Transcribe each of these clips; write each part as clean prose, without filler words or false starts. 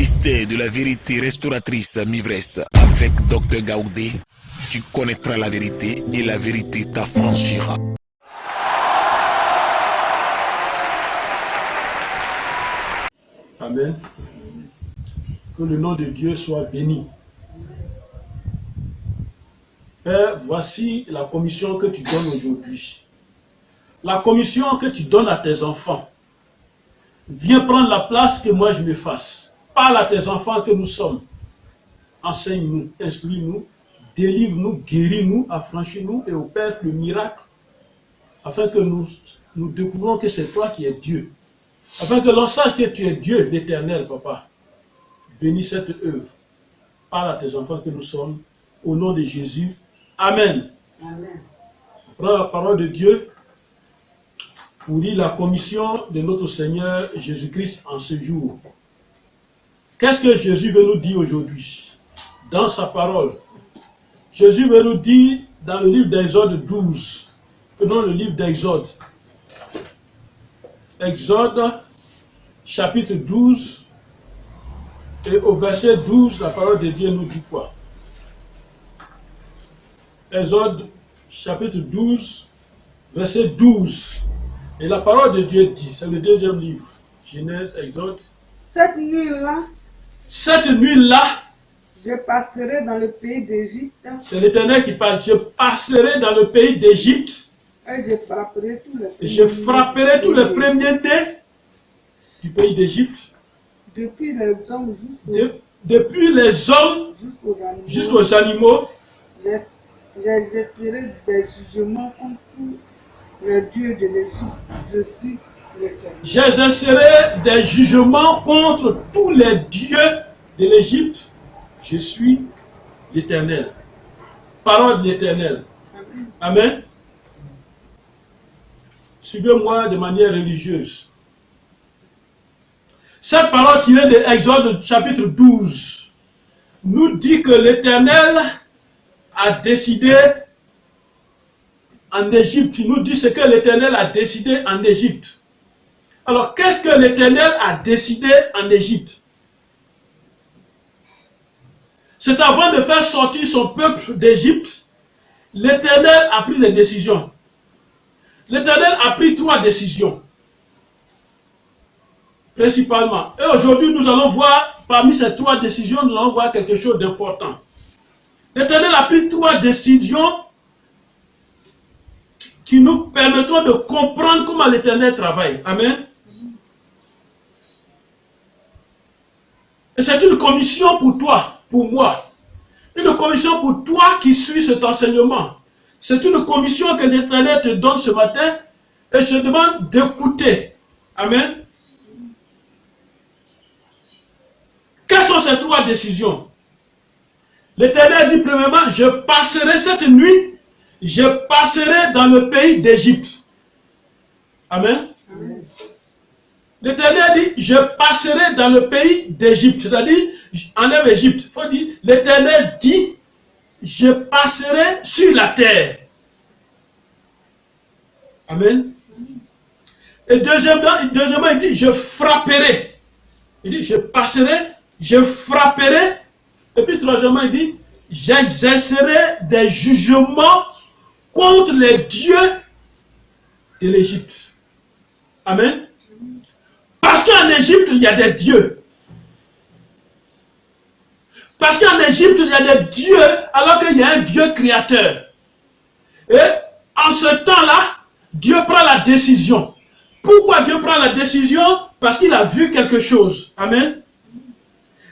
mystère de la vérité restauratrice Mivresse avec Dr Gaoudé, tu connaîtras la vérité et la vérité t'affranchira. Amen. Que le nom de Dieu soit béni. Père, voici la commission que tu donnes aujourd'hui. La commission que tu donnes à tes enfants. Viens prendre la place que moi je me fasse. Parle à tes enfants que nous sommes. Enseigne-nous, instruis-nous, délivre-nous, guéris-nous, affranchis-nous et opère le miracle afin que nous découvrons que c'est toi qui es Dieu. Afin que l'on sache que tu es Dieu, l'Éternel, Papa. Bénis cette œuvre. Parle à tes enfants que nous sommes. Au nom de Jésus. Amen. Amen. Prends la parole de Dieu pour lire la commission de notre Seigneur Jésus-Christ en ce jour. Qu'est-ce que Jésus veut nous dire aujourd'hui? Dans sa parole. Jésus veut nous dire dans le livre d'Exode 12. Prenons le livre d'Exode. Exode, chapitre 12. Et au verset 12, la parole de Dieu nous dit quoi? Exode, chapitre 12, verset 12. Et la parole de Dieu dit, c'est le deuxième livre. Genèse, Exode. Cette nuit-là, je passerai dans le pays d'Égypte. C'est l'Éternel qui parle. Je passerai dans le pays d'Égypte. Et je frapperai tous les premiers-nés du pays d'Égypte. Depuis les hommes jusqu'aux animaux. J'exercerai des jugements contre les dieux de l'Égypte. Je suis l'Éternel. J'exercerai des jugements contre tous les dieux de l'Égypte. Je suis l'Éternel. Parole de l'Éternel. Amen. Suivez-moi de manière religieuse. Cette parole tirée de Exode chapitre 12 nous dit que l'Éternel a décidé en Égypte. Il nous dit ce que l'Éternel a décidé en Égypte. Alors, qu'est-ce que l'Éternel a décidé en Égypte? C'est avant de faire sortir son peuple d'Égypte, l'Éternel a pris des décisions. L'Éternel a pris 3 décisions. Principalement. Et aujourd'hui, nous allons voir, parmi ces 3 décisions, nous allons voir quelque chose d'important. L'Éternel a pris 3 décisions qui nous permettront de comprendre comment l'Éternel travaille. Amen. Et c'est une commission pour toi, pour moi. Une commission pour toi qui suis cet enseignement. C'est une commission que l'Éternel te donne ce matin et je te demande d'écouter. Amen. Quelles sont ces 3 décisions? L'Éternel dit premièrement, je passerai cette nuit, je passerai dans le pays d'Égypte. Amen. Amen. L'Éternel dit, je passerai dans le pays d'Égypte. C'est-à-dire, enlève Égypte. Il faut dire, l'Éternel dit, je passerai sur la terre. Amen. Et deuxièmement, il dit, je frapperai. Il dit, je passerai, je frapperai. Et puis troisièmement, il dit, j'exercerai des jugements contre les dieux de l'Égypte. Amen. Parce qu'en Égypte, il y a des dieux. Parce qu'en Égypte, il y a des dieux, alors qu'il y a un Dieu créateur. Et en ce temps-là, Dieu prend la décision. Pourquoi Dieu prend la décision? Parce qu'il a vu quelque chose. Amen.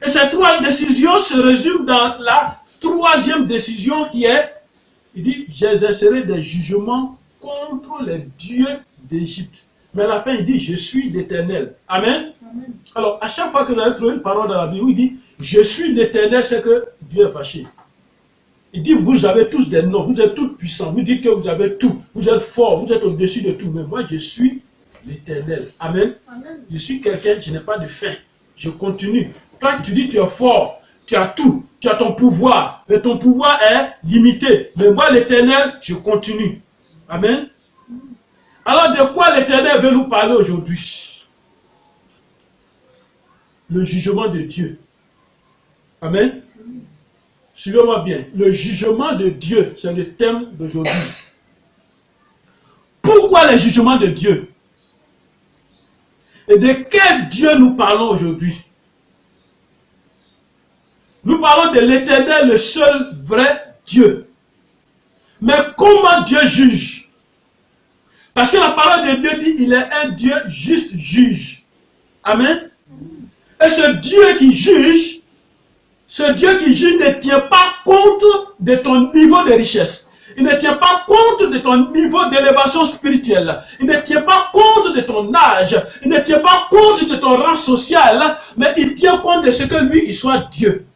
Et ces 3 décisions se résument dans la 3e décision qui est, il dit, j'exercerai des jugements contre les dieux d'Égypte. Mais à la fin, il dit, je suis l'Éternel. Amen. Amen. Alors, à chaque fois que vous allez trouver une parole dans la Bible, il dit, je suis l'Éternel, c'est que Dieu est fâché. Il dit, vous avez tous des noms, vous êtes tous puissants, vous dites que vous avez tout, vous êtes forts, vous êtes au-dessus de tout. Mais moi, je suis l'Éternel. Amen. Amen. Je suis quelqu'un qui n'a pas de fin. Je continue. Toi, tu dis, tu es fort, tu as tout, tu as ton pouvoir, mais ton pouvoir est limité. Mais moi, l'Éternel, je continue. Amen. Alors, de quoi l'Éternel veut nous parler aujourd'hui? le jugement de Dieu. Amen. Suivez-moi bien. Le jugement de Dieu, c'est le thème d'aujourd'hui. Pourquoi le jugement de Dieu? Et de quel Dieu nous parlons aujourd'hui? Nous parlons de l'Éternel, le seul vrai Dieu. Mais comment Dieu juge? Parce que la parole de Dieu dit qu'il est un Dieu juste juge. Amen. Et ce Dieu qui juge ne tient pas compte de ton niveau de richesse. Il ne tient pas compte de ton niveau d'élévation spirituelle. Il ne tient pas compte de ton âge. Il ne tient pas compte de ton rang social. Mais il tient compte de ce que lui, il soit Dieu.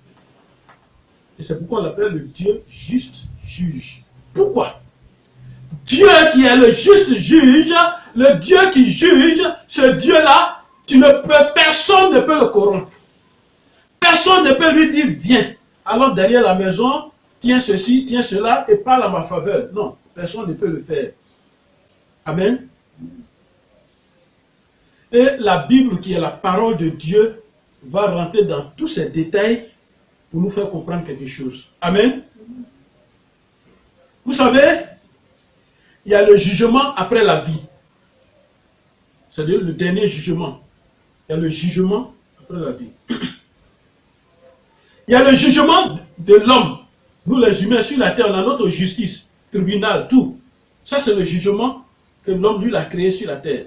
Et c'est pourquoi on l'appelle le Dieu juste juge. Pourquoi? Dieu qui est le juste juge, le Dieu qui juge, ce Dieu-là, personne ne peut le corrompre. Personne ne peut lui dire viens. Alors derrière la maison, tiens ceci, tiens cela et parle à ma faveur. Non, personne ne peut le faire. Amen. Et la Bible qui est la parole de Dieu va rentrer dans tous ces détails pour nous faire comprendre quelque chose. Amen. Vous savez, il y a le jugement après la vie. C'est-à-dire le dernier jugement. Il y a le jugement après la vie. Il y a le jugement de l'homme. Nous les humains sur la terre, on a notre justice, tribunal, tout. Ça c'est le jugement que l'homme lui a créé sur la terre.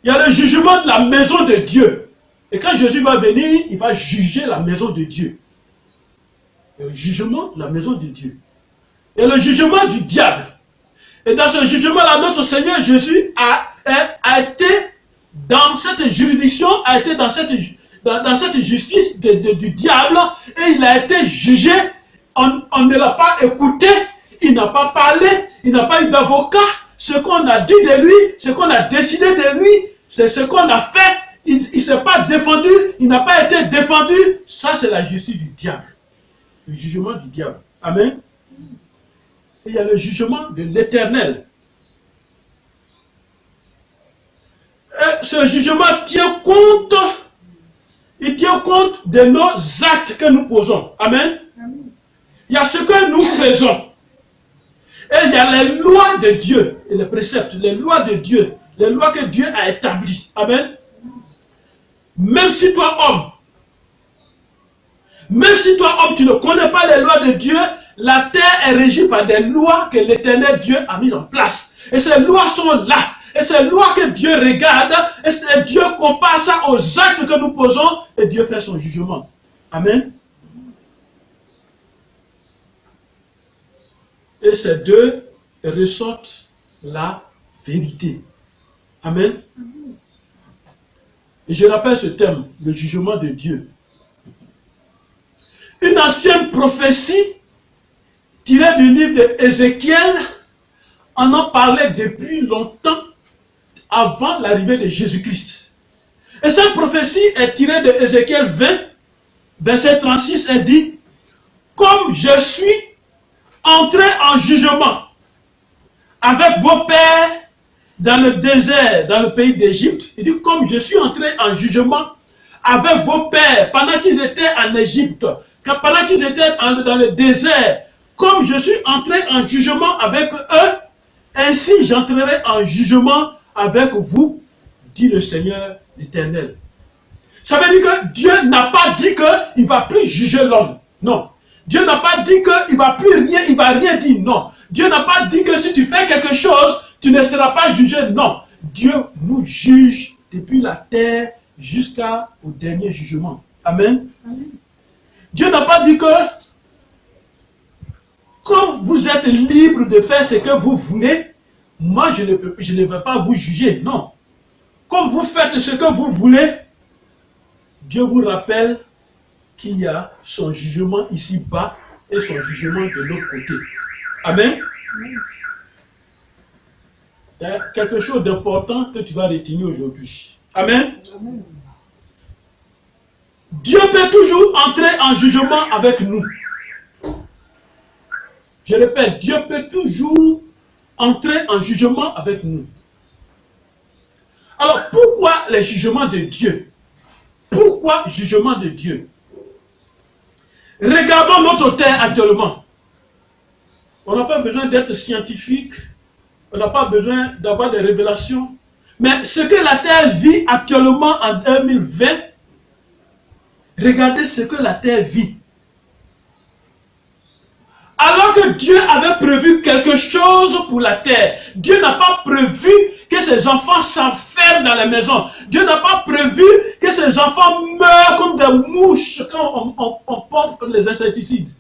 Il y a le jugement de la maison de Dieu. Et quand Jésus va venir, il va juger la maison de Dieu. Il y a le jugement de la maison de Dieu. Il y a le jugement du diable. Et dans ce jugement-là, notre Seigneur Jésus a été dans cette juridiction, a été dans cette justice du diable, et il a été jugé. On ne l'a pas écouté, il n'a pas parlé, il n'a pas eu d'avocat. Ce qu'on a dit de lui, ce qu'on a décidé de lui, c'est ce qu'on a fait. Il ne s'est pas défendu, il n'a pas été défendu. Ça, c'est la justice du diable. Le jugement du diable. Amen. Et il y a le jugement de l'Éternel. Ce jugement tient compte, il tient compte de nos actes que nous posons. Amen. Il y a ce que nous faisons. Et il y a les lois de Dieu, et les préceptes, les lois de Dieu, les lois que Dieu a établies. Amen. Même si toi, homme, tu ne connais pas les lois de Dieu, la terre est régie par des lois que l'Éternel Dieu a mises en place. Et ces lois sont là. Et ces lois que Dieu regarde, et Dieu compare ça aux actes que nous posons, et Dieu fait son jugement. Amen. Et ces deux ressortent la vérité. Amen. Et je rappelle ce thème, le jugement de Dieu. Une ancienne prophétie tirée du livre d'Ézéchiel en parlait depuis longtemps avant l'arrivée de Jésus-Christ. Et cette prophétie est tirée de Ézéchiel 20, verset 36, elle dit « Comme je suis entré en jugement avec vos pères dans le désert, dans le pays d'Égypte, il dit comme je suis entré en jugement avec vos pères pendant qu'ils étaient en Égypte, pendant qu'ils étaient dans le désert, comme je suis entré en jugement avec eux, ainsi j'entrerai en jugement avec vous, dit le Seigneur l'Éternel. Ça veut dire que Dieu n'a pas dit qu'il ne va plus juger l'homme. Non. Dieu n'a pas dit qu'il ne va rien dire. Non. Dieu n'a pas dit que si tu fais quelque chose, tu ne seras pas jugé. Non. Dieu nous juge depuis la terre jusqu'au dernier jugement. Amen. Amen. Dieu n'a pas dit que comme vous êtes libre de faire ce que vous voulez, moi je ne vais pas vous juger. Non. Comme vous faites ce que vous voulez, Dieu vous rappelle qu'il y a son jugement ici-bas et son jugement de l'autre côté. Amen. Il y a quelque chose d'important que tu vas retenir aujourd'hui. Amen. Amen. Dieu peut toujours entrer en jugement avec nous. Je répète, Dieu peut toujours entrer en jugement avec nous. Alors, pourquoi les jugements de Dieu? Pourquoi jugement de Dieu? Regardons notre terre actuellement. On n'a pas besoin d'être scientifique, on n'a pas besoin d'avoir des révélations. Mais ce que la terre vit actuellement en 2020, regardez ce que la terre vit. Alors que Dieu avait prévu quelque chose pour la terre, Dieu n'a pas prévu que ses enfants s'enferment dans les maisons. Dieu n'a pas prévu que ses enfants meurent comme des mouches quand on pompe les insecticides.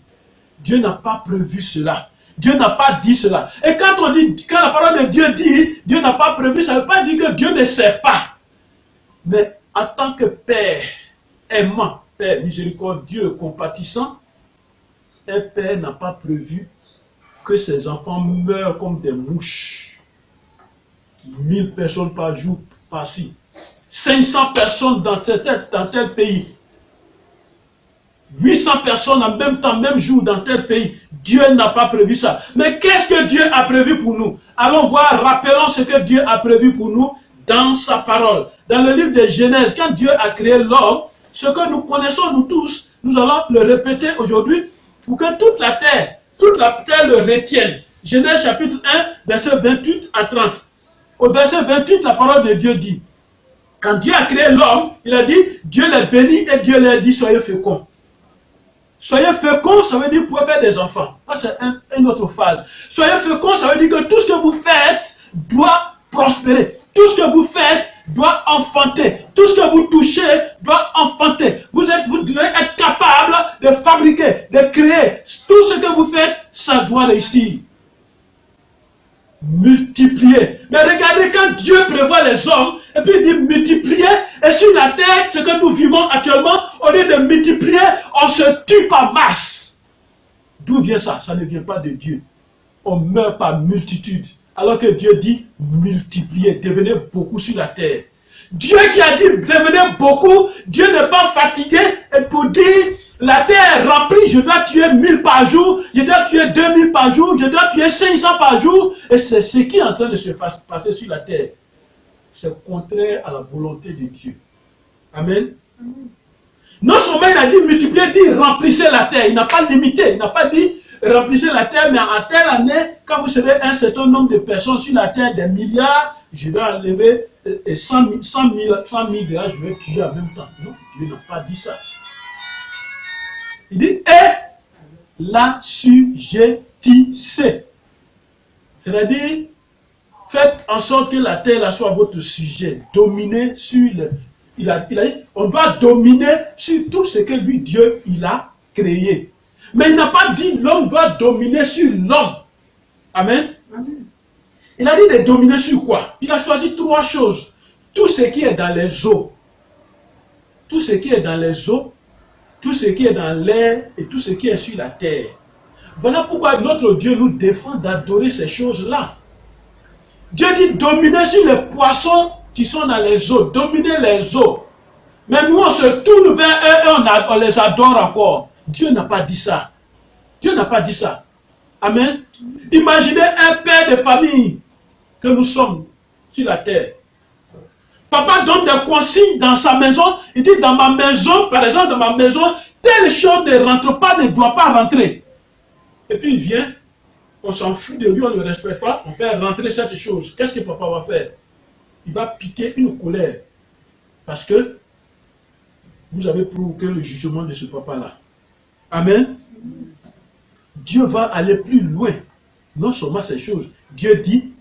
Dieu n'a pas prévu cela. Dieu n'a pas dit cela. Et quand on dit, quand la parole de Dieu dit, Dieu n'a pas prévu, ça ne veut pas dire que Dieu ne sait pas. Mais en tant que Père aimant, Père miséricordieux, compatissant, un père n'a pas prévu que ses enfants meurent comme des mouches. 1000 personnes par jour, par-ci. 500 personnes dans tel pays. 800 personnes en même temps, même jour dans tel pays. Dieu n'a pas prévu ça. Mais qu'est-ce que Dieu a prévu pour nous? Allons voir, rappelons ce que Dieu a prévu pour nous dans sa parole. Dans le livre de Genèse, quand Dieu a créé l'homme, ce que nous connaissons nous tous, nous allons le répéter aujourd'hui pour que toute la terre le retienne. Genèse chapitre 1, verset 28 à 30. Au verset 28, la parole de Dieu dit, quand Dieu a créé l'homme, il a dit, Dieu les bénit et Dieu leur dit, soyez féconds. Soyez féconds, ça veut dire pour faire des enfants. Ça, c'est une autre phase. Soyez féconds, ça veut dire que tout ce que vous faites doit prospérer. Tout ce que vous faites doit enfanter. Tout ce que vous touchez doit enfanter. Vous devez être capable de fabriquer, de créer. Tout ce que vous faites, ça doit réussir. Multiplier. Mais regardez, quand Dieu prévoit les hommes, et puis il dit multiplier, et sur la terre, ce que nous vivons actuellement, au lieu de multiplier, on se tue par masse. D'où vient ça? Ça ne vient pas de Dieu. On meurt par multitude. Alors que Dieu dit multiplier, devenez beaucoup sur la terre. Dieu qui a dit devenez beaucoup, Dieu n'est pas fatigué et pour dire la terre est remplie, je dois tuer 1000 par jour, je dois tuer 2000 par jour, je dois tuer 500 par jour. Et c'est ce qui est en train de se passer sur la terre. C'est contraire à la volonté de Dieu. Amen. Non seulement il a dit multiplier, il dit remplissez la terre. Il n'a pas limité, il n'a pas dit remplissez la terre, mais en telle année, quand vous serez un certain nombre de personnes sur la terre, des milliards, je vais enlever 100 000 gars, je vais tuer en même temps. Non, Dieu n'a pas dit ça. Il dit, et la sujettissez. C'est-à-dire, faites en sorte que la terre soit votre sujet. Dominez sur le... Il a dit, on doit dominer sur tout ce que lui, Dieu, il a créé. Mais il n'a pas dit l'homme doit dominer sur l'homme. Amen. Amen. Il a dit de dominer sur quoi? Il a choisi 3 choses. Tout ce qui est dans les eaux. Tout ce qui est dans les eaux. Tout ce qui est dans l'air et tout ce qui est sur la terre. Voilà pourquoi notre Dieu nous défend d'adorer ces choses-là. Dieu dit dominer sur les poissons qui sont dans les eaux. Dominer les eaux. Mais nous on se tourne vers eux et on les adore encore. Dieu n'a pas dit ça. Dieu n'a pas dit ça. Amen. Imaginez un père de famille que nous sommes sur la terre. Papa donne des consignes dans sa maison. Il dit dans ma maison, par exemple dans ma maison, telle chose ne rentre pas, ne doit pas rentrer. Et puis il vient, on s'en fout de lui, on ne le respecte pas, on fait rentrer cette chose. Qu'est-ce que papa va faire? Il va piquer une colère. Parce que vous avez provoqué le jugement de ce papa-là. Amen. Dieu va aller plus loin. Non seulement ces choses. Dieu dit,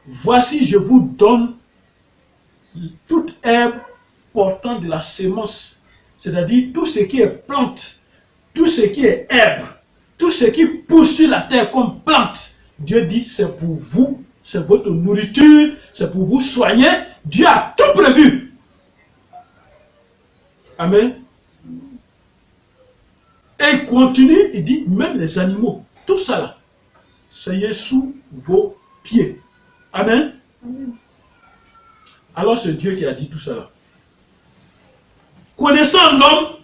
voici je vous donne toute herbe portant de la sémence. C'est-à-dire tout ce qui est plante, tout ce qui est herbe, tout ce qui pousse sur la terre comme plante. Dieu dit, c'est pour vous, c'est votre nourriture, c'est pour vous soigner. Dieu a tout prévu. Amen. Et il continue, il dit, même les animaux, tout ça là, soyez sous vos pieds. Amen. Amen. Alors c'est Dieu qui a dit tout ça là. Connaissant l'homme,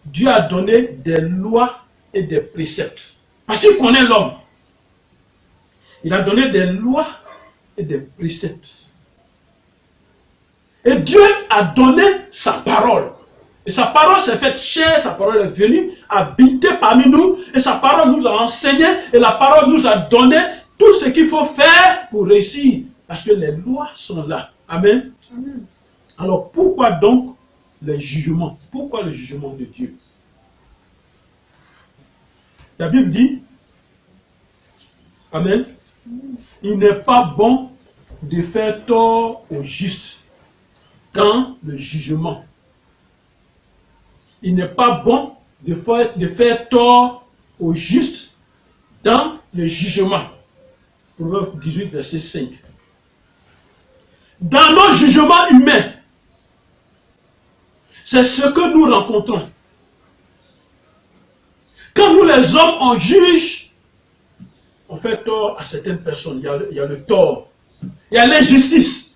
Dieu a donné des lois et des préceptes. Parce qu'il connaît l'homme. Il a donné des lois et des préceptes. Et Dieu a donné sa parole. Et sa parole s'est faite chair, sa parole est venue habiter parmi nous, et sa parole nous a enseigné, et la parole nous a donné tout ce qu'il faut faire pour réussir. Parce que les lois sont là. Amen. Amen. Alors pourquoi donc les jugements? Pourquoi le jugement de Dieu? La Bible dit, Amen, il n'est pas bon de faire tort au juste dans le jugement. Il n'est pas bon de faire tort au juste dans le jugement. Proverbe 18, verset 5. Dans nos jugements humains, c'est ce que nous rencontrons. Quand nous les hommes, on juge, on fait tort à certaines personnes. Il y a le tort, il y a l'injustice,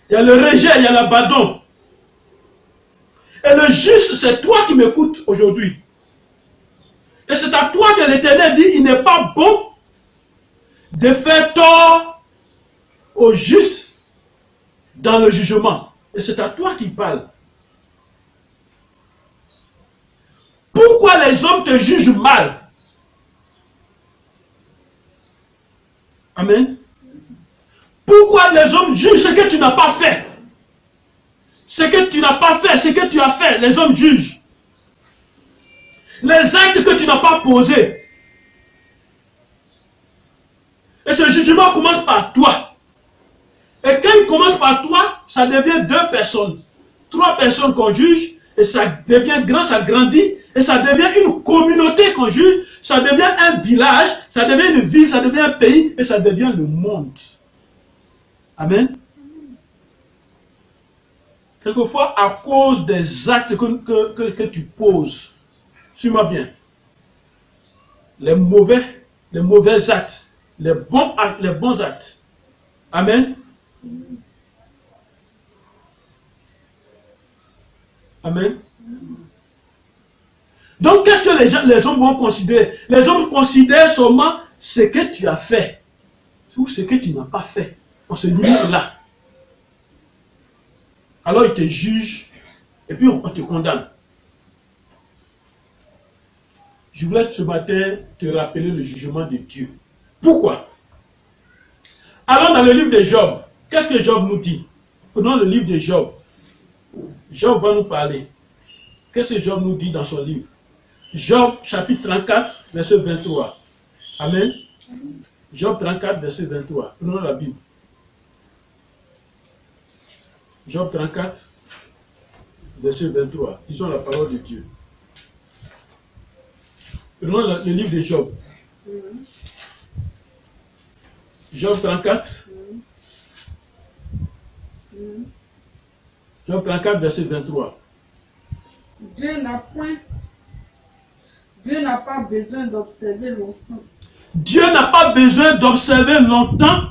il y a le rejet, il y a l'abandon. Et le juste, c'est toi qui m'écoutes aujourd'hui. Et c'est à toi que l'Éternel dit, il n'est pas bon de faire tort au juste dans le jugement. Et c'est à toi qui parle. Pourquoi les hommes te jugent mal? Amen. Pourquoi les hommes jugent ce que tu n'as pas fait? Ce que tu n'as pas fait, ce que tu as fait, les hommes jugent. Les actes que tu n'as pas posés. Et ce jugement commence par toi. Et quand il commence par toi, ça devient 2 personnes. 3 personnes qu'on juge, et ça devient grand, ça grandit, et ça devient une communauté qu'on juge, ça devient un village, ça devient une ville, ça devient un pays, et ça devient le monde. Amen. Quelquefois, à cause des actes que tu poses, suis-moi bien, les mauvais actes, les bons actes. Amen. Amen. Donc, qu'est-ce que les hommes vont considérer? Les hommes considèrent seulement ce que tu as fait ou ce que tu n'as pas fait. On se limite là. Alors, ils te jugent et puis on te condamne. Je voulais ce matin te rappeler le jugement de Dieu. Pourquoi? Allons dans le livre de Job. Qu'est-ce que Job nous dit? Prenons le livre de Job. Job va nous parler. Qu'est-ce que Job nous dit dans son livre? Job chapitre 34, verset 23. Amen. Job 34, verset 23. Prenons la Bible. Job 34, verset 23. Disons la parole de Dieu. Prenons le livre de Job. Job 34. Job 34, verset 23. Dieu n'a pas besoin d'observer longtemps. Dieu n'a pas besoin d'observer longtemps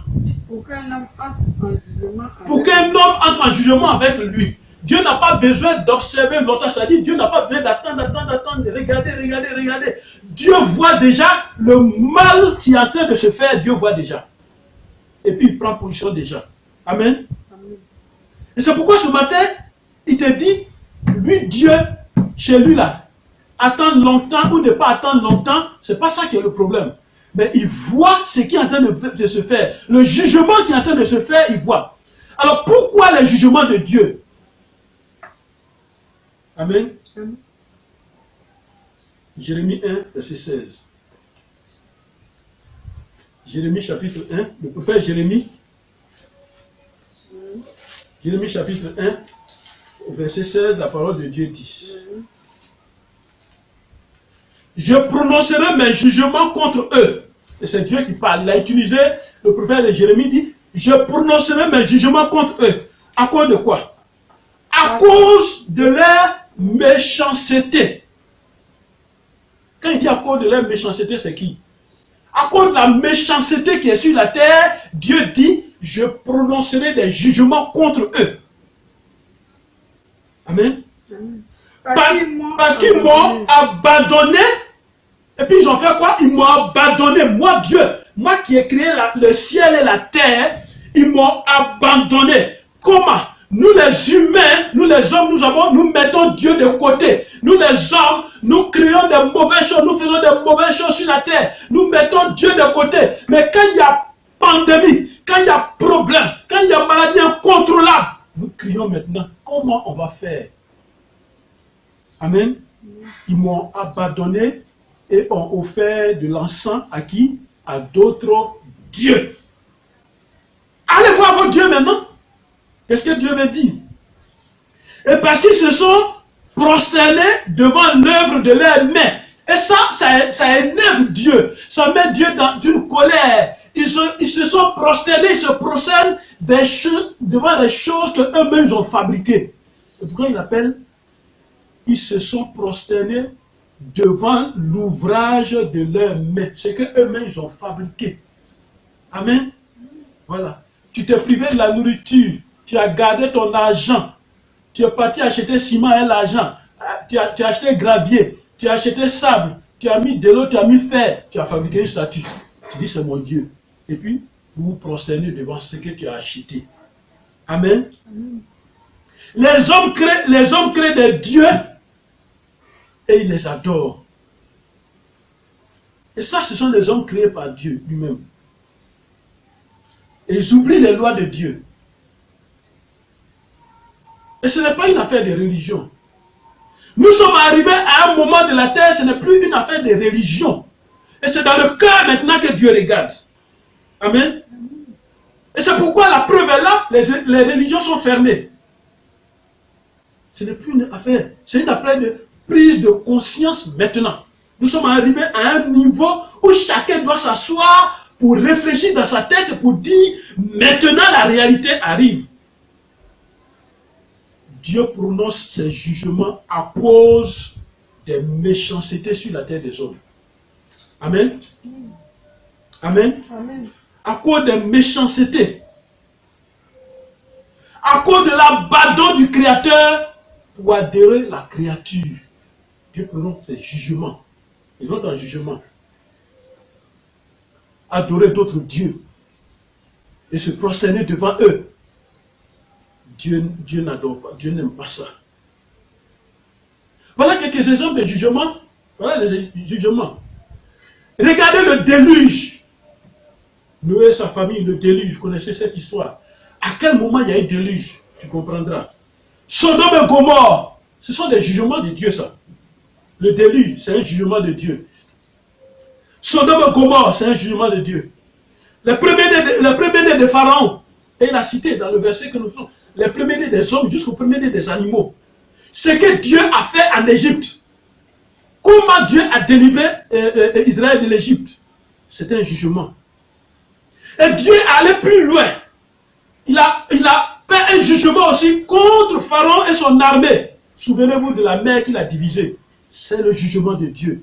Pour qu'un homme entre en jugement avec pour qu'un homme entre en jugement avec lui. Dieu n'a pas besoin d'observer longtemps. C'est-à-dire, Dieu n'a pas besoin d'attendre, regarder. Dieu voit déjà le mal qui est en train de se faire. Dieu voit déjà. Et puis, il prend position déjà. Amen. Amen. Et c'est pourquoi ce matin, il te dit, lui, Dieu, chez lui là, attendre longtemps ou ne pas attendre longtemps, c'est pas ça qui est le problème. Mais il voit ce qui est en train de se faire. Le jugement qui est en train de se faire, il voit. Alors pourquoi le jugement de Dieu? Amen. Amen. Jérémie 1, verset 16. Jérémie chapitre 1, le prophète Jérémie. Jérémie chapitre 1, verset 16, la parole de Dieu dit. Je prononcerai mes jugements contre eux. Et c'est Dieu qui parle. Il a utilisé, le prophète de Jérémie dit, je prononcerai mes jugements contre eux. À cause de quoi? À cause de leur méchanceté. Quand il dit à cause de leur méchanceté, c'est qui? À cause de la méchanceté qui est sur la terre, Dieu dit, je prononcerai des jugements contre eux. Amen. Parce qu'ils m'ont abandonné. Et puis ils ont fait quoi? Ils m'ont abandonné. Moi Dieu, moi qui ai créé le ciel et la terre, ils m'ont abandonné. Comment? nous les humains, nous les hommes, nous mettons Dieu de côté. Nous les hommes, nous créons des mauvaises choses, nous faisons des mauvaises choses sur la terre. Nous mettons Dieu de côté. Mais quand il y a pandémie, quand il y a problème, quand il y a maladie incontrôlable, nous crions maintenant, comment on va faire? Amen. Ils m'ont abandonné et ont offert de l'encens à qui? À d'autres dieux. Allez voir vos dieux maintenant. Qu'est-ce que Dieu me dit? Et parce qu'ils se sont prosternés devant l'œuvre de leurs mains. Et ça énerve Dieu. Ça met Dieu dans une colère. Ils se sont prosternés, ils se prosternent devant les choses qu'eux-mêmes ont fabriquées. Et pourquoi il appelle? Ils se sont prosternés devant l'ouvrage de leurs mains. C'est qu'eux-mêmes ont fabriqué. Amen. Voilà. Tu t'es privé de la nourriture. Tu as gardé ton argent. Tu es parti acheter ciment et l'argent. Tu as acheté gravier. Tu as acheté sable. Tu as mis de l'eau, tu as mis fer. Tu as fabriqué une statue. Tu dis c'est mon Dieu. Et puis, vous vous prosternez devant ce que tu as acheté. Amen. Amen. Les hommes créent des dieux et ils les adorent. Et ça, ce sont les hommes créés par Dieu lui-même. Et ils oublient les lois de Dieu. Et ce n'est pas une affaire de religion. Nous sommes arrivés à un moment de la terre, ce n'est plus une affaire de religion. Et c'est dans le cœur maintenant que Dieu regarde. Amen. Et c'est pourquoi la preuve est là, les religions sont fermées. Ce n'est plus une affaire, c'est une affaire de prise de conscience maintenant. Nous sommes arrivés à un niveau où chacun doit s'asseoir pour réfléchir dans sa tête, pour dire, maintenant la réalité arrive. Dieu prononce ses jugements à cause des méchancetés sur la terre des hommes. Amen. Amen. Amen. À cause des méchancetés. À cause de l'abandon du Créateur pour adhérer à la créature. Dieu prononce ses jugements. Ils vont en jugement. Adorer d'autres dieux. Et se prosterner devant eux. Dieu n'adore pas, Dieu n'aime pas ça. Voilà quelques exemples de jugements. Voilà les jugements. Regardez le déluge. Noé et sa famille, le déluge, vous connaissez cette histoire. À quel moment il y a eu déluge? Tu comprendras. Sodome et Gomorrhe, ce sont des jugements de Dieu, ça. Le déluge, c'est un jugement de Dieu. Sodome et Gomorrhe, c'est un jugement de Dieu. Le premier-né de Pharaon, et il a cité dans le verset que nous faisons, les premiers-nés des hommes jusqu'au premier-né des animaux. Ce que Dieu a fait en Égypte. Comment Dieu a délivré Israël de l'Égypte? C'était un jugement. Et Dieu est allé plus loin. Il a fait un jugement aussi contre Pharaon et son armée. Souvenez-vous de la mer qu'il a divisée. C'est le jugement de Dieu.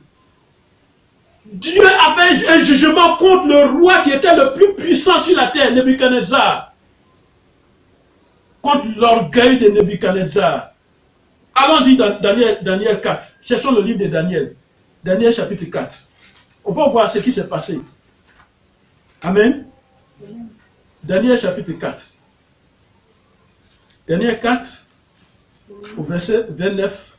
Dieu a fait un jugement contre le roi qui était le plus puissant sur la terre, Nebuchadnezzar. Contre l'orgueil de Nebuchadnezzar. Allons-y dans Daniel 4. Cherchons le livre de Daniel. Daniel chapitre 4. On va voir ce qui s'est passé. Amen. Daniel chapitre 4. Daniel 4, au verset 29.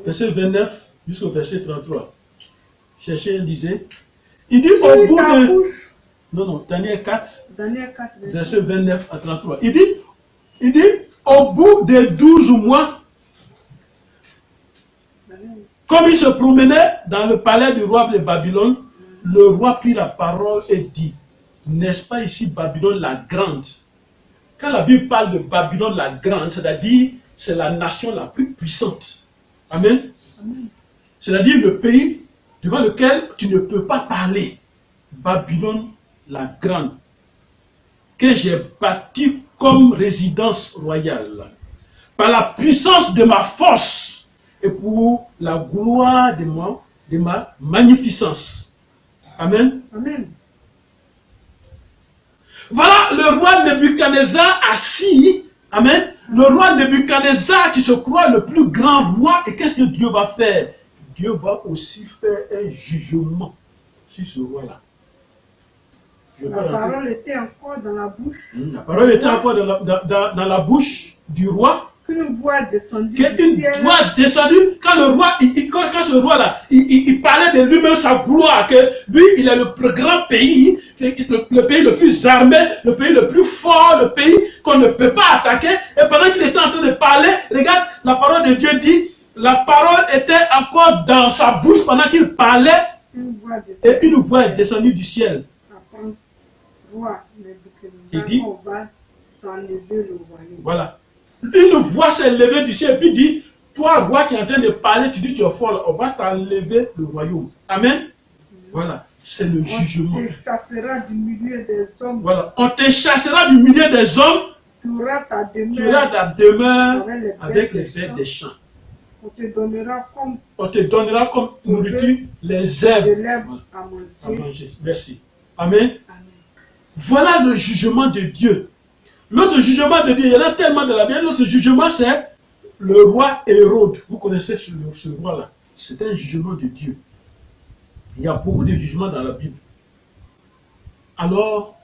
Verset 29 jusqu'au verset 33. Cherchez, lisez. Il dit au bout de... Non, Daniel 4, verset 29 à 33. Il dit, au bout de 12 mois, comme il se promenait dans le palais du roi de Babylone, le roi prit la parole et dit, n'est-ce pas ici Babylone la grande? Quand la Bible parle de Babylone la grande, c'est-à-dire c'est la nation la plus puissante. Amen. C'est-à-dire le pays devant lequel tu ne peux pas parler. Babylone la grande, que j'ai bâtie comme résidence royale, par la puissance de ma force et pour la gloire de ma magnificence. Amen. Amen. Voilà le roi Nebuchadnezzar assis. Amen. Le roi Nebuchadnezzar qui se croit le plus grand roi. Et qu'est-ce que Dieu va faire? Dieu va aussi faire un jugement sur ce roi-là. Je vais La pas rentrer. parole était encore dans la bouche. La parole était encore dans la bouche du roi. Qu'une voix descendue Qu'une du ciel. voix descendue, quand le roi, quand ce roi-là, il parlait de lui-même, sa gloire, que lui, il est le plus grand pays, le pays le plus armé, le pays le plus fort, le pays qu'on ne peut pas attaquer. Et pendant qu'il était en train de parler, regarde, la parole de Dieu dit, la parole était encore dans sa bouche pendant qu'il parlait, et une voix est descendue du ciel. Il dit, on va s'enlever le royaume. Voilà. Une voix s'est levée du ciel et puis dit, toi, roi qui est en train de parler, tu dis tu es fort, on va t'enlever le royaume. Amen. Voilà. C'est le jugement. On te chassera du milieu des hommes. Voilà. On te chassera du milieu des hommes. Tu auras ta demeure, Tu auras ta demeure avec les bêtes des champs. On te donnera comme nourriture les herbes à à manger. Merci. Amen. Voilà le jugement de Dieu. L'autre jugement de Dieu, il y en a tellement de la Bible. L'autre jugement, c'est le roi Hérode. Vous connaissez ce roi-là. C'est un jugement de Dieu. Il y a beaucoup de jugements dans la Bible. Alors,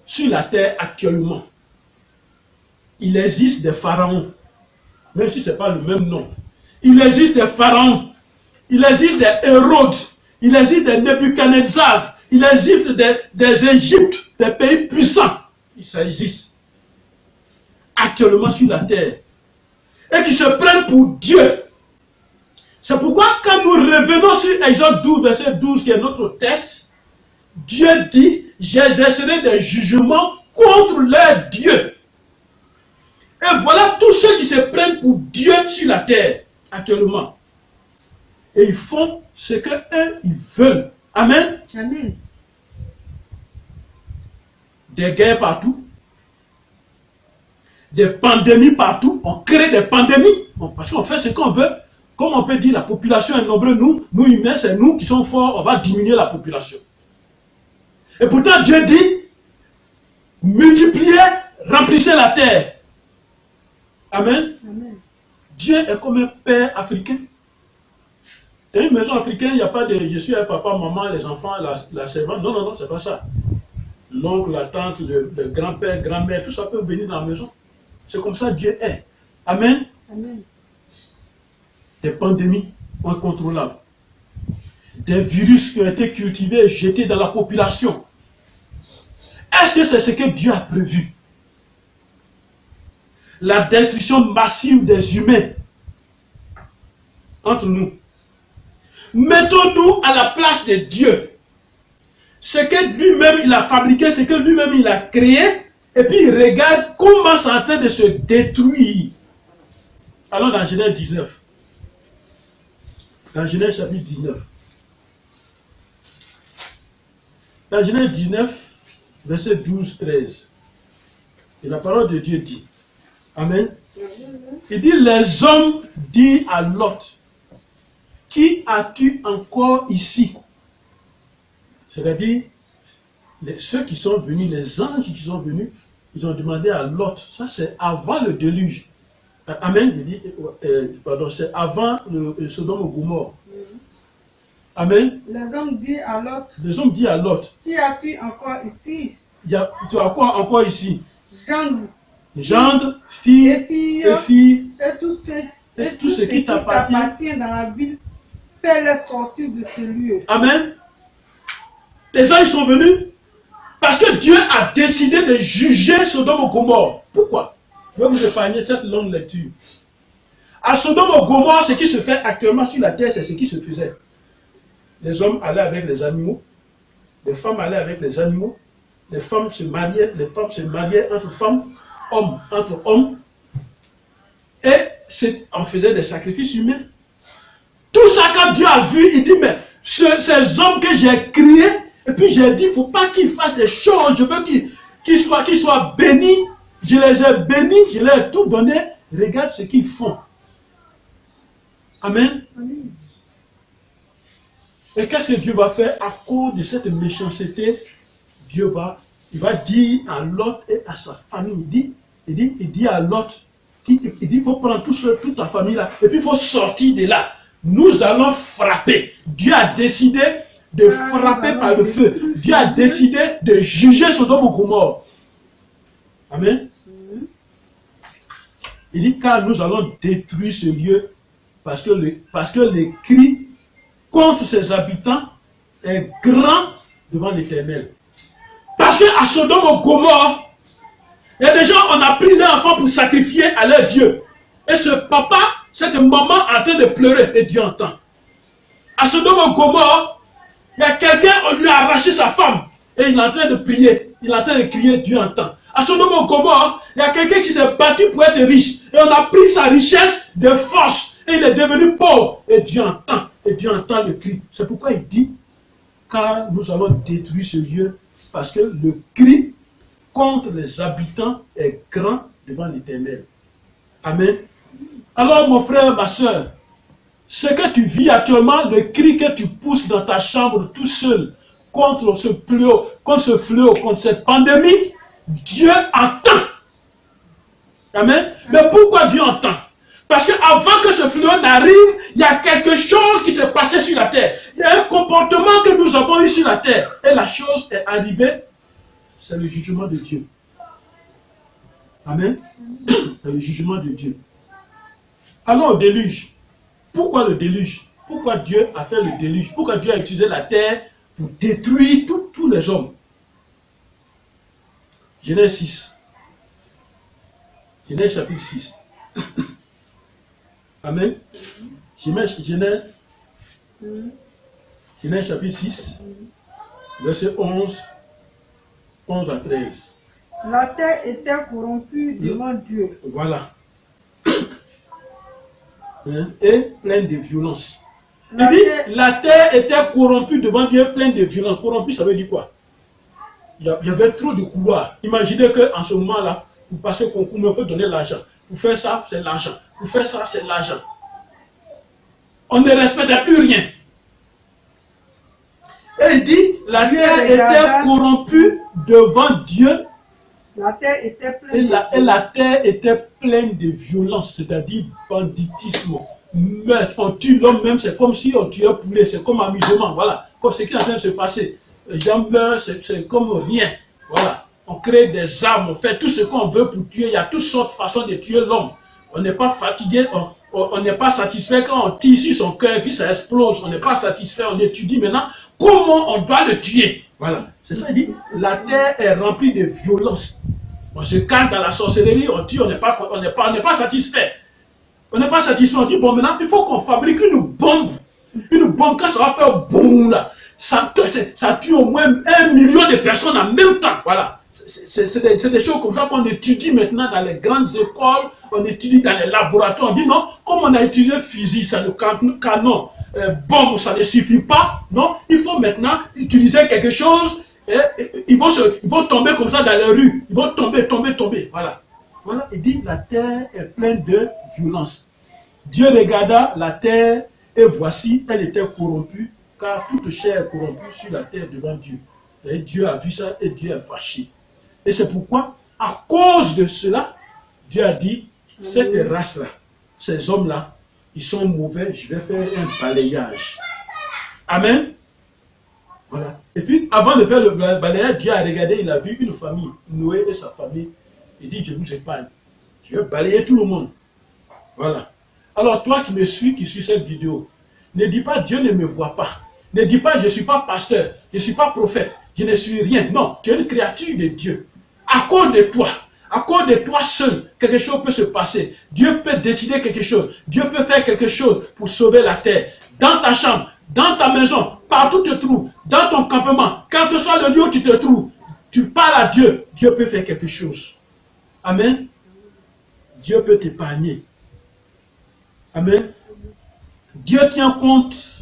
sur la terre actuellement, il existe des pharaons. Même si ce n'est pas le même nom. Il existe des pharaons. Il existe des Hérodes. Il existe des Nebuchadnezzar. Il existe des Égyptes, des pays puissants. Ça existe actuellement sur la terre, et qui se prennent pour Dieu. C'est pourquoi quand nous revenons sur Exode 12, verset 12, qui est notre texte, Dieu dit, j'exercerai des jugements contre leur Dieu. Et voilà tous ceux qui se prennent pour Dieu sur la terre, actuellement. Et ils font ce qu'eux, ils veulent. Amen. Amen. Des guerres partout. Des pandémies partout, on crée des pandémies, parce qu'on fait ce qu'on veut. Comme on peut dire, la population est nombreuse, nous humains, c'est nous qui sommes forts, on va diminuer la population. Et pourtant, Dieu dit, multipliez, remplissez la terre. Amen. Amen. Dieu est comme un père africain. Dans une maison africaine, il n'y a pas de je suis un papa, maman, les enfants, la servante. Non, non, non, c'est pas ça. L'oncle, la tante, le grand-père, grand-mère, tout ça peut venir dans la maison. C'est comme ça Dieu est. Amen. Amen. Des pandémies incontrôlables. Des virus qui ont été cultivés et jetés dans la population. Est-ce que c'est ce que Dieu a prévu? La destruction massive des humains entre nous. Mettons-nous à la place de Dieu. Ce que lui-même il a fabriqué, ce que lui-même il a créé, et puis il regarde comment c'est en train de se détruire. Allons dans Genèse 19. Dans Genèse chapitre 19. Dans Genèse 19, verset 12-13. Et la parole de Dieu dit, Amen. Il dit, les hommes disent à Lot, qui as-tu encore ici? C'est-à-dire, ceux qui sont venus, les anges qui sont venus, ils ont demandé à Lot, ça c'est avant le déluge. Amen, il dit, pardon, c'est avant le Sodome et Gomorrhe. Amen. Les hommes disent à Lot, qui as-tu encore ici? Tu as quoi encore ici? Gendre, filles, et filles, et tout ce qui t'appartient dans la ville, fais-les sortir de ce lieu. Amen. Les anges sont venus parce que Dieu a décidé de juger Sodome et Gomorrhe. Pourquoi? Je vais vous épargner cette longue lecture. À Sodome et Gomorrhe, ce qui se fait actuellement sur la terre, c'est ce qui se faisait. Les hommes allaient avec les animaux, les femmes allaient avec les animaux, les femmes se mariaient entre femmes, hommes entre hommes, et on faisait des sacrifices humains. Tout ça, quand Dieu a vu, il dit, mais ces hommes que j'ai créés, et puis j'ai dit, il ne faut pas qu'ils fassent des choses, je veux qu'ils soient bénis. Je les ai bénis, je leur ai tout donné. Regarde ce qu'ils font. Amen. Amen. Et qu'est-ce que Dieu va faire à cause de cette méchanceté? Il va dire à Lot et à sa famille, il dit à Lot, il faut prendre toute ta famille là, et puis il faut sortir de là. Nous allons frapper. Dieu a décidé de frapper par le feu. Dieu a décidé de juger Sodome et Gomorrhe. Amen. Il dit, car nous allons détruire ce lieu parce que le cri contre ses habitants est grand devant l'Éternel. Parce qu'à Sodome et Gomorrhe, il y a des gens, on a pris leur enfant pour sacrifier à leur Dieu. Et ce papa, cette maman en train de pleurer et Dieu entend. À Sodome et Gomorre, il y a quelqu'un, on lui a arraché sa femme et il est en train de prier, il est en train de crier, Dieu entend. À Sodome et Gomorre, il y a quelqu'un qui s'est battu pour être riche et on a pris sa richesse de force et il est devenu pauvre et Dieu entend le cri. C'est pourquoi il dit, car nous allons détruire ce lieu parce que le cri contre les habitants est grand devant l'Éternel. Amen. Alors mon frère, ma soeur, ce que tu vis actuellement, le cri que tu pousses dans ta chambre tout seul contre ce fléau, contre cette pandémie, Dieu entend. Amen. Mais pourquoi Dieu entend? Parce qu'avant que ce fléau n'arrive, il y a quelque chose qui s'est passé sur la terre. Il y a un comportement que nous avons eu sur la terre. Et la chose est arrivée, c'est le jugement de Dieu. Amen. C'est le jugement de Dieu. Allons au déluge. Pourquoi le déluge? Pourquoi Dieu a fait le déluge? Pourquoi Dieu a utilisé la terre pour détruire tous les hommes? Genèse 6. Genèse chapitre 6. Amen. Genèse chapitre 6, verset 11 à 13. La terre était corrompue devant Dieu. Voilà. Et pleine de violence. Il dit, la terre était corrompue devant Dieu, pleine de violence. Corrompue, ça veut dire quoi? Il y avait trop de couloirs. Imaginez qu'en ce moment-là, vous passez au concours, mais il faut donner l'argent. Pour faire ça, c'est l'argent. Pour faire ça, c'est l'argent. On ne respectait plus rien. Et il dit, la terre était corrompue devant Dieu. La terre était pleine et la terre était pleine de violence, c'est-à-dire banditisme, meurtre. On tue l'homme même, c'est comme si on tuait un poulet, c'est comme amusement, voilà. Comme ce qui est en train de se passer. Les gens meurent, c'est comme rien. Voilà. On crée des armes, on fait tout ce qu'on veut pour tuer. Il y a toutes sortes de façons de tuer l'homme. On n'est pas fatigué, on n'est pas satisfait quand on tire sur son cœur et puis ça explose. On n'est pas satisfait, on étudie maintenant comment on doit le tuer. Voilà. C'est ça, il dit, la terre est remplie de violence. On se cache dans la sorcellerie, on tue, on n'est pas satisfait. On n'est pas satisfait, on dit, bon maintenant, il faut qu'on fabrique une bombe. Une bombe, quand ça va faire boum là, ça tue au moins 1 million de personnes en même temps. Voilà. C'est des choses comme ça qu'on étudie maintenant dans les grandes écoles, on étudie dans les laboratoires. On dit non, comme on a utilisé fusil, ça le canon, bombe, ça ne suffit pas. Non, il faut maintenant utiliser quelque chose. Ils vont tomber comme ça dans les rues. Ils vont tomber. Voilà. Voilà, il dit la terre est pleine de violence. Dieu regarda la terre et voici, elle était corrompue, car toute chair est corrompue sur la terre devant Dieu. Et Dieu a vu ça et Dieu est fâché. Et c'est pourquoi, à cause de cela, Dieu a dit, cette race-là, ces hommes-là, ils sont mauvais, je vais faire un balayage. Amen. Voilà. Et puis, avant de faire le balayage, Dieu a regardé, il a vu une famille, Noé et sa famille. Il dit, je vous épargne. Je vais balayer tout le monde. Voilà. Alors, toi qui me suis, qui suis cette vidéo, ne dis pas, Dieu ne me voit pas. Ne dis pas, je ne suis pas pasteur, je ne suis pas prophète, je ne suis rien. Non, tu es une créature de Dieu. À cause de toi seul, quelque chose peut se passer. Dieu peut décider quelque chose. Dieu peut faire quelque chose pour sauver la terre. Dans ta chambre, dans ta maison, partout où tu te trouves, dans ton campement, quel que soit le lieu où tu te trouves, tu parles à Dieu, Dieu peut faire quelque chose. Amen. Dieu peut t'épargner. Amen. Dieu tient compte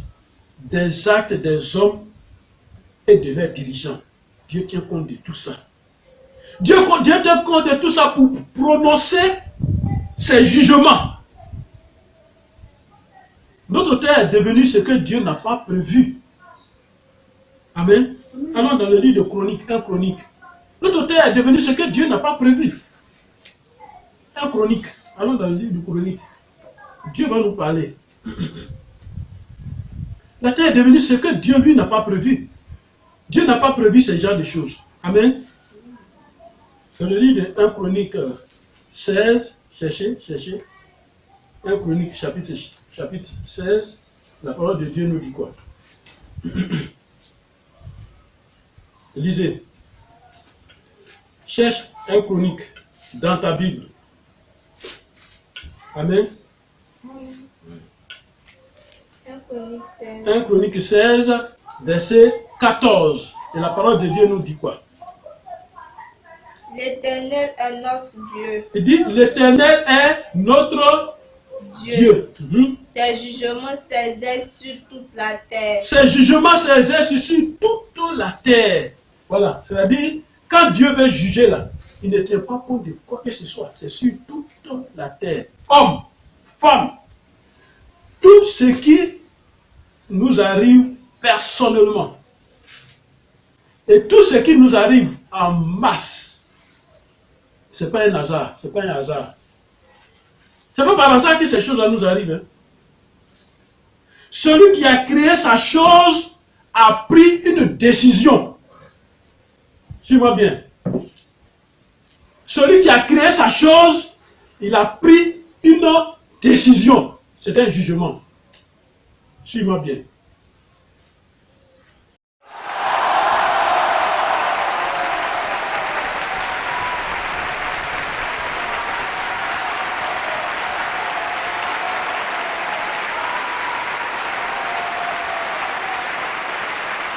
des actes des hommes et de leurs dirigeants. Dieu tient compte de tout ça. Dieu tient compte de tout ça pour prononcer ses jugements. Notre terre est devenue ce que Dieu n'a pas prévu. Amen. Allons dans le livre de Chronique, 1 Chronique. Notre terre est devenue ce que Dieu n'a pas prévu. 1 Chronique. Allons dans le livre de Chronique. Dieu va nous parler. La terre est devenue ce que Dieu, lui, n'a pas prévu. Dieu n'a pas prévu ce genre de choses. Amen. Je le lis de 1 Chronique 16, cherchez. 1 Chronique chapitre 16, la parole de Dieu nous dit quoi? Lisez. Cherche 1 Chronique dans ta Bible. Amen. 1 Chronique 16, verset 14. Et la parole de Dieu nous dit quoi? L'Éternel est notre Dieu. Il dit, l'Éternel est notre Dieu. Ses jugements s'exercent sur toute la terre. Ses jugements s'exercent sur toute la terre. Voilà, c'est-à-dire, quand Dieu veut juger là, il ne tient pas compte de quoi que ce soit. C'est sur toute la terre. Hommes, femmes, tout ce qui nous arrive personnellement. Et tout ce qui nous arrive en masse, ce n'est pas un hasard. Ce n'est pas un hasard. C'est pas par hasard que ces choses-là nous arrivent. Hein. Celui qui a créé sa chose a pris une décision. Suis-moi bien. Celui qui a créé sa chose, il a pris une décision. C'est un jugement. Suis-moi bien.